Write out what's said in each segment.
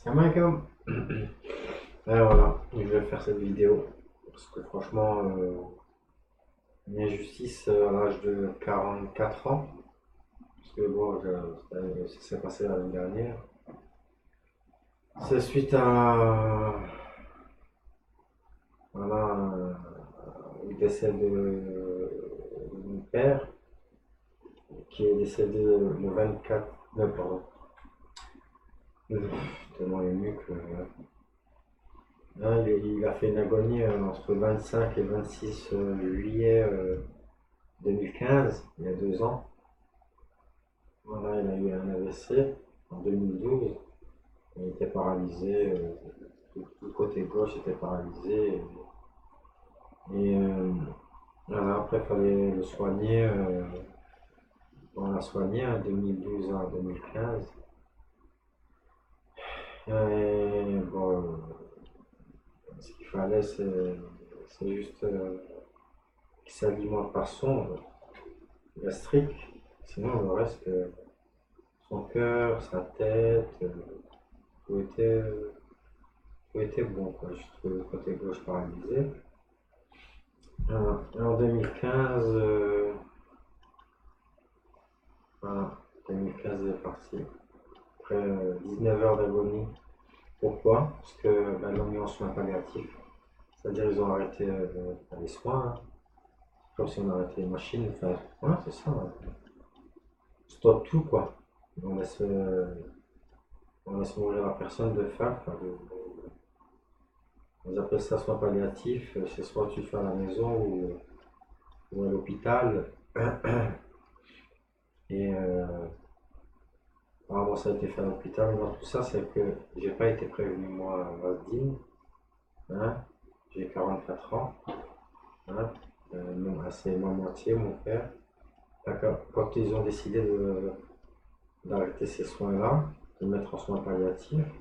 Salam alaikum. Alors voilà, je vais faire cette vidéo parce que franchement, une injustice à l'âge de 44 ans, parce que bon, ça s'est passé l'année dernière. C'est suite à voilà, au décès de mon père qui est décédé le 24, non, pardon, tellement ému que il a fait une agonie entre 25 et 26 juillet 2015, il y a 2 ans. Voilà, il a eu un AVC en 2012. Il était paralysé, tout le côté gauche était paralysé. Et voilà, après, il fallait le soigner. On l'a soigné en 2012 à 2015. Et bon, ce qu'il fallait, c'est juste qu'il s'alimente par sonde gastrique. Sinon, le reste, son cœur, sa tête, tout était, tout était bon, quoi. Juste le côté gauche paralysé. Et en 2015, voilà, 2015 il est parti. Après 19 heures d'agonie. Pourquoi? Parce que bah, l'ont mis en soins palliatifs. C'est-à-dire ils ont arrêté les soins, hein. Comme si on arrêtait les machines. Enfin, voilà, c'est ça, hein. Stop tout, quoi. On laisse, euh, on laisse mourir la personne de faim. Enfin, ils appellent ça soins palliatifs. C'est soit tu fais à la maison ou à l'hôpital. Et bon, ça a été fait à l'hôpital, mais dans tout ça, c'est que j'ai pas été prévenu, moi, à Vasdine, hein. J'ai 44 ans, hein. C'est ma moitié, mon père. D'accord. Quand ils ont décidé d'arrêter ces soins-là, de mettre en soins palliatifs,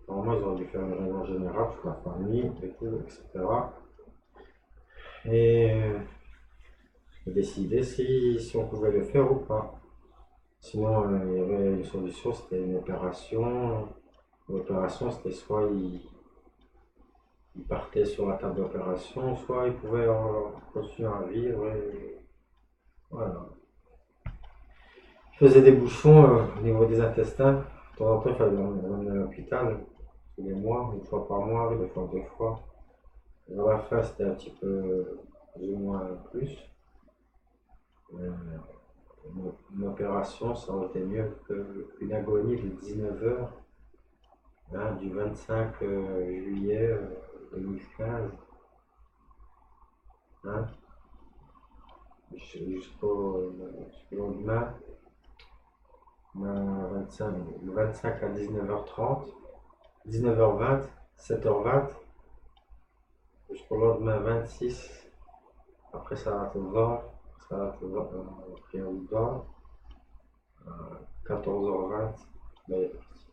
normalement, ils ont dû faire une réunion générale toute la famille, et tout, etc. Et décider si on pouvait le faire ou pas. Sinon, il y avait une solution, c'était une opération. L'opération, c'était soit il partait sur la table d'opération, soit il pouvait continuer à vivre. Et voilà. Il faisait des bouchons au niveau des intestins. De temps en temps, il fallait l'emmener à l'hôpital tous les mois, une fois par mois, deux fois, deux fois. Et à la fin, c'était un petit peu plus ou moins plus. Euh, une opération, ça aurait été mieux qu'une agonie de 19 heures, hein, du 25 juillet 2015, hein, jusqu'au lendemain, le 25 à 19h30, 19h20, 7h20, jusqu'au lendemain 26, après Salat al-Dhuhr, prière au Dhuhr, 14h20, ben, il est parti.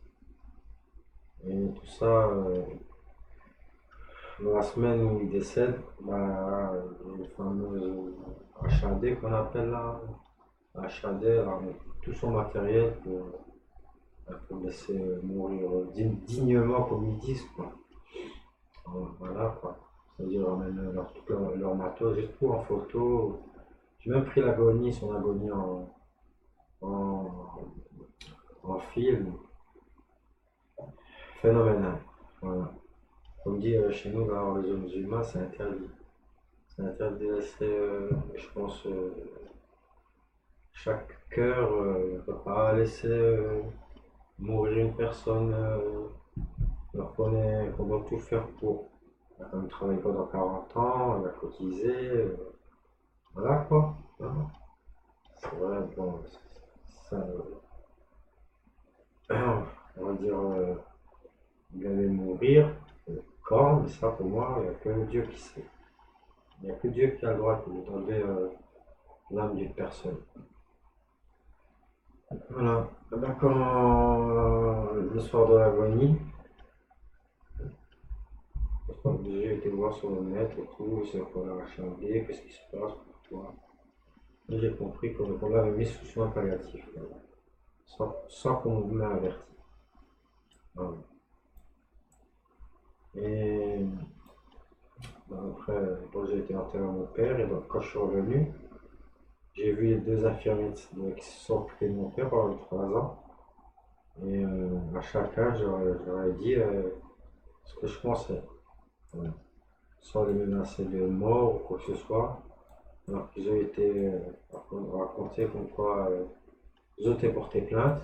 Et tout ça, dans la semaine où il décède, bah, le fameux HAD qu'on appelle là, HAD a mis tout son matériel pour le laisser mourir dignement, comme ils disent, quoi. Voilà, quoi. C'est-à-dire, ramène tout leur matos, j'ai tout en photo. J'ai même pris l'agonie, son agonie en, en film. Phénoménal. Voilà. Comme dit chez nous, dans les zones humains, c'est interdit. C'est interdit de laisser, je pense, chaque cœur ne peut pas laisser mourir une personne alors qu'on doit tout faire pour. Elle a quand même travaillé pendant 40 ans, elle a cotisé, voilà quoi. Voilà. C'est vrai, bon, ça, on va dire, il allait mourir, quand, mais ça pour moi, il n'y a que Dieu qui sait. Il n'y a que Dieu qui a le droit d'enlever l'âme d'une personne. Voilà. Eh ben, quand le soir de l'agonie, j'ai été voir sur le net et tout, c'est qu'on a achandé, qu'est-ce qui se passe, pourquoi. Et j'ai compris qu'on l'avait mis sous soin palliatif, voilà. Sans qu'on m'ait averti. Voilà. été enterré mon père. Et donc, quand je suis revenu, j'ai vu les deux infirmiers qui se sont occupés de mon père pendant les 3 ans. Et à chacun, j'aurais dit ce que je pensais. Voilà. Sans les menacer de mort ou quoi que ce soit. Alors qu'ils ont été racontés comme quoi ils ont été portés plainte.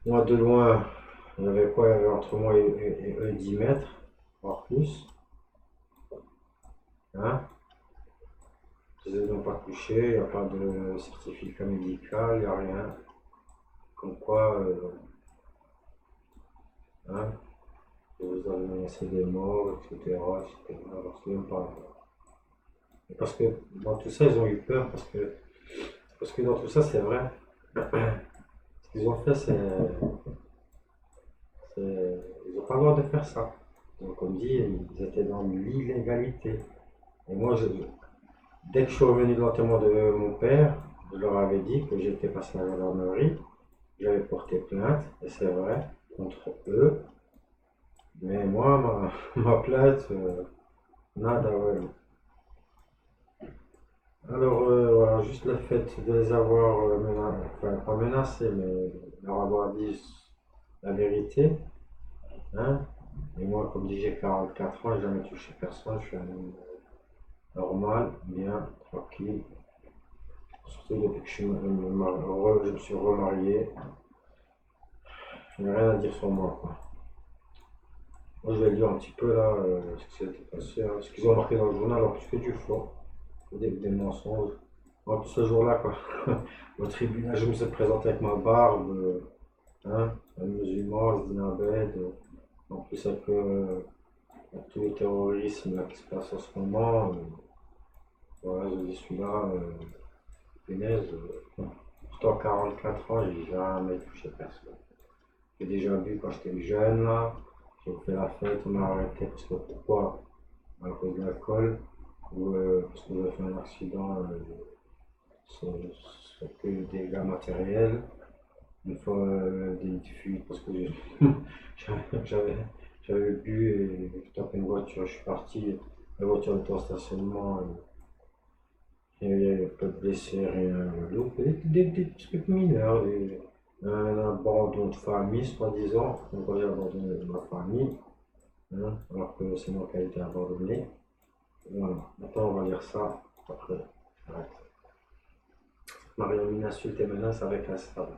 Moi, de loin, il y avait quoi? Il y avait entre moi et eux 10 mètres, voire plus. Hein? Ils ne les ont pas touchés, il n'y a pas de certificat médical, il n'y a rien. Comme quoi, hein, vous avez menacé des morts, etc. etc. Alors, c'est même pas. Parce que dans tout ça, ils ont eu peur, parce que dans tout ça, c'est vrai. Ce qu'ils ont fait, ils n'ont pas le droit de faire ça. Donc, on dit, ils étaient dans l'illégalité. Et moi, dès que je suis revenu de l'enterrement de mon père, je leur avais dit que j'étais passé à la gendarmerie, j'avais porté plainte, et c'est vrai, contre eux. Mais moi, ma plainte, nada, ouais. Alors, voilà, juste le fait de les avoir enfin, pas menacés, mais leur avoir dit la vérité, hein. Et moi, comme dit, j'ai 44 ans, j'ai jamais touché personne, je suis un homme normal, bien, tranquille. Surtout depuis que je me suis remarié, je n'ai rien à dire sur moi, quoi. Moi, je vais lire un petit peu là ce qui s'est passé, hein, ce qu'ils ont marqué dans le journal, alors que c'est du faux, des mensonges. En plus, ce jour-là, quoi, au tribunal, je me suis présenté avec ma barbe, hein, un musulman, Zdina Abed, en plus avec tout le terrorisme là, qui se passe en ce moment, voilà, je dis celui-là, punaise, pourtant 44 ans, j'ai jamais touché personne. J'ai déjà bu quand j'étais jeune, là, j'ai fait la fête, on m'a arrêté parce que pourquoi? À cause de l'alcool, ou parce que j'avais fait un accident sur, sur que des dégâts matériels. Une fois des fuites parce que j'avais j'avais bu et j'ai tapé une voiture, je suis parti, la voiture était en stationnement, il n'y avait pas de blessés, rien. Donc des trucs mineurs, un abandon de famille, soi-disant, donc j'ai abandonné ma famille, hein, alors que c'est moi qui ai été abandonné. Voilà, maintenant on va lire ça, après, arrête. Marie a insulte et menace avec la stable.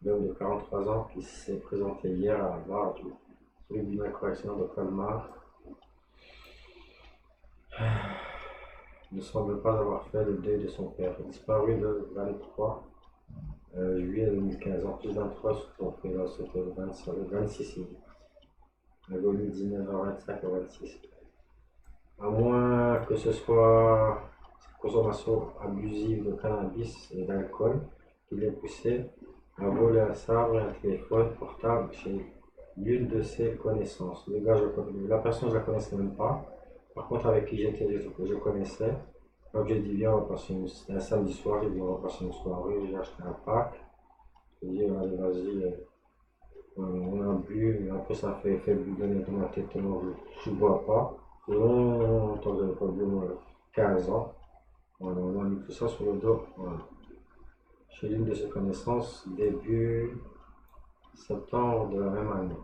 L'homme de 43 ans qui s'est présenté hier à la barre du tribunal correctionnel de Colmar ne semble pas avoir fait le deuil de son père. Disparu le 23 juillet 2015, en plus 23 sur là c'était le 26 il est revenu 19h25 au 26. À moins que ce soit cette consommation abusive de cannabis et d'alcool qui l'ait poussé à voler un sabre et un téléphone portable chez l'une de ses connaissances. Le gars, la personne, je ne la connaissais même pas. Par contre, avec qui j'étais, je connaissais. Donc j'ai dit, viens, on va passer c'était un samedi soir, j'ai dit, on va passer une soirée, j'ai acheté un pack. J'ai dit, allez, vas-y, on a bu, et après ça fait effet boudonner dans ma tête, tellement je ne bois pas. C'est longtemps que j'avais pas bu, moi, 15 ans. Voilà, on a mis tout ça sur le dos. Voilà. Chez l'une de ses connaissances, début septembre de la même année.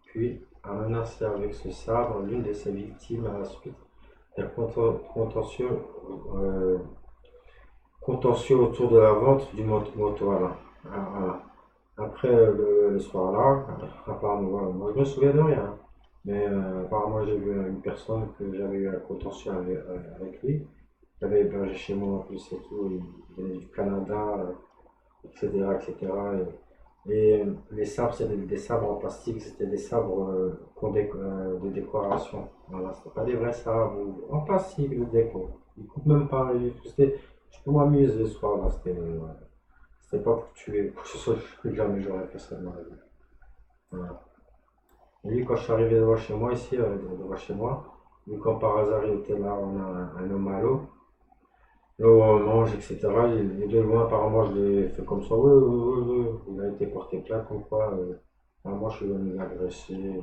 Puis a menacé avec ce sabre l'une de ses victimes à la suite d'un euh, contentieux autour de la vente du moto. Voilà. Voilà. Après le soir-là, apparemment, voilà, moi je me souviens de rien, mais apparemment j'ai vu une personne que j'avais eu un contentieux avec lui. J'avais hébergé chez moi en plus et tout, il venait du Canada, etc. etc. Et les sabres, c'était des sabres en plastique, c'était des sabres de décoration. Voilà, c'était pas des vrais sabres en plastique de déco. Ils coupent même pas. Je peux m'amuser le soir, là, c'était pas pour tuer. Pour que ce soit, jamais j'aurais fait ça de ma vie. Voilà. Et lui, quand je suis arrivé devant chez moi, ici, devant chez moi, lui, quand par hasard il était là, on a un homme à l'eau. Là où on mange, etc. Les deux loin, apparemment, je l'ai fait comme ça. Oui, oui, oui, oui. Il a été porté plainte, comme quoi. Moi, je suis venu l'agresser.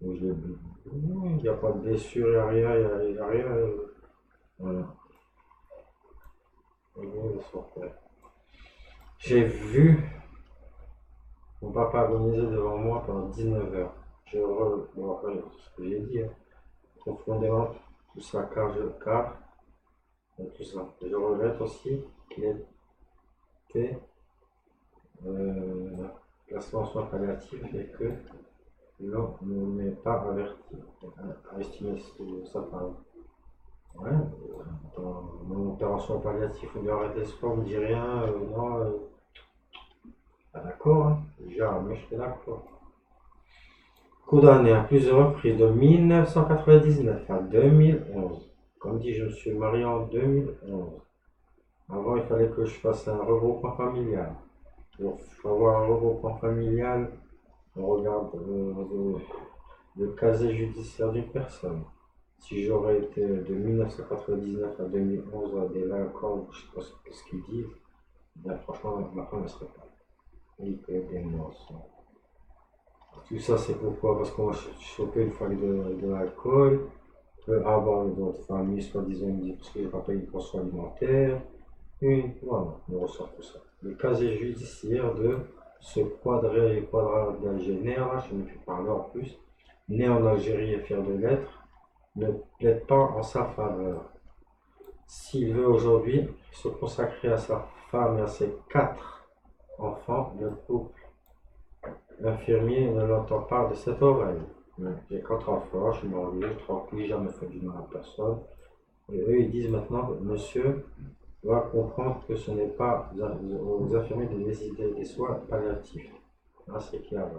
Il n'y a pas de blessure, il n'y a rien. Il y a rien. Voilà. J'ai vu mon papa agoniser devant moi pendant 19 heures. Bon, après, ce que j'ai dit, hein, profondément, tout ça, car tout ça. Je regrette aussi qu'il ait placé en soins palliatifs et que l'on ne m'ait pas averti à estimer ça par. Ouais, dans mon opération palliative, on lui arrête l'espoir, on me dit rien, non, pas d'accord, hein. Jamais je fais d'accord. Condamné à plusieurs reprises de 1999 à 2011. Comme dit, je me suis marié en 2011. Avant, il fallait que je fasse un regroupement familial. Pour avoir un regroupement familial, on regarde le casier judiciaire d'une personne. Si j'aurais été de 1999 à 2011 à des accords, je ne sais pas ce qu'ils disent, bien franchement, ma femme ne serait pas. Et des mensonges. Tout ça, c'est pourquoi? Parce qu'on va choper une fois de l'alcool, avoir d'autres familles, soi-disant, parce que j'ai pas payé une pension alimentaire, et voilà, on ressort tout ça. Le casier judiciaire de ce quadragénaire, là, je ne puis parler en plus, né en Algérie et fier de l'être, ne plaide pas en sa faveur. S'il veut aujourd'hui se consacrer à sa femme et à ses 4 enfants, le couple infirmier ne l'entend pas de cette oreille. J'ai 4 enfants, je suis marié, tranquille, jamais fait du mal à personne. Et eux, ils disent maintenant, monsieur doit comprendre que ce n'est pas aux infirmiers de décider des soins palliatifs. Là, c'est clair.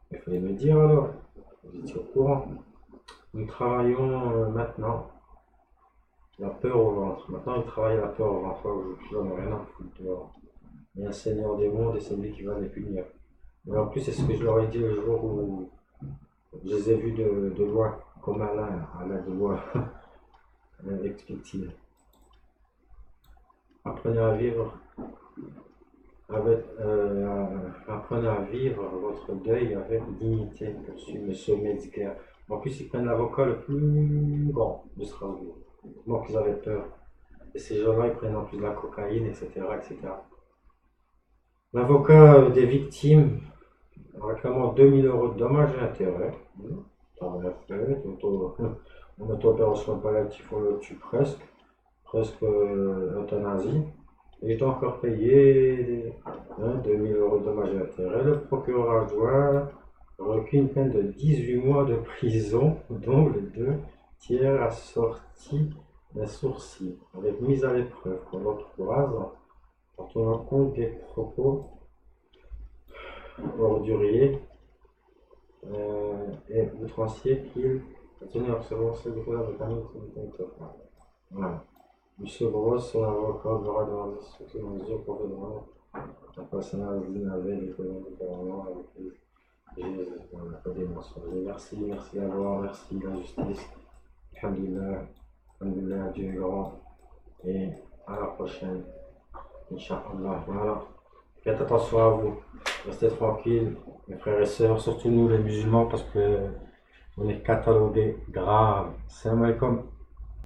Il fallait me dire alors, vous étiez au courant. Nous travaillons maintenant la peur au ventre. Maintenant, ils travaillent la peur au ventre. Je n'en ai rien à foutre. Il y a un Seigneur des mondes et c'est lui qui va les punir. Mais en plus, c'est ce que je leur ai dit le jour où je les ai vus de loin, comme Alain de loin, explique-t-il. Apprenez à vivre apprenez à vivre votre deuil avec dignité, poursuit M. Metzger. En plus, ils prennent l'avocat le plus grand de Strasbourg. Donc, ils avaient peur. Et ces gens-là, ils prennent en plus de la cocaïne, etc. etc. L'avocat des victimes, en réclamant 2000 € de dommages et intérêts. T'as rien fait, on auto-opération palliative, on le tue presque euthanasie. Il est encore payé 2000 € de dommages et intérêts. Le procureur adjoint requis une peine de 18 mois de prison, dont les 2 tiers assortis d'un sursis, avec mise à l'épreuve pendant 3 ans, en tenant compte des propos orduriers et outranciers qu'il a tenu à recevoir ce défaut avec un autre. Voilà. Monsieur Brosse, son avocat, verra dans les mesures pour vraiment la personnalité avait les colonies gouvernement avec on n'a pas des mensonges. Merci la loi, merci la justice. Alhamdulillah, Dieu est grand. Et à la prochaine. Inch'Allah. Voilà. Faites attention à vous. Restez tranquilles, mes frères et sœurs, surtout nous les musulmans, parce que on est catalogués grave. Salam alaikum.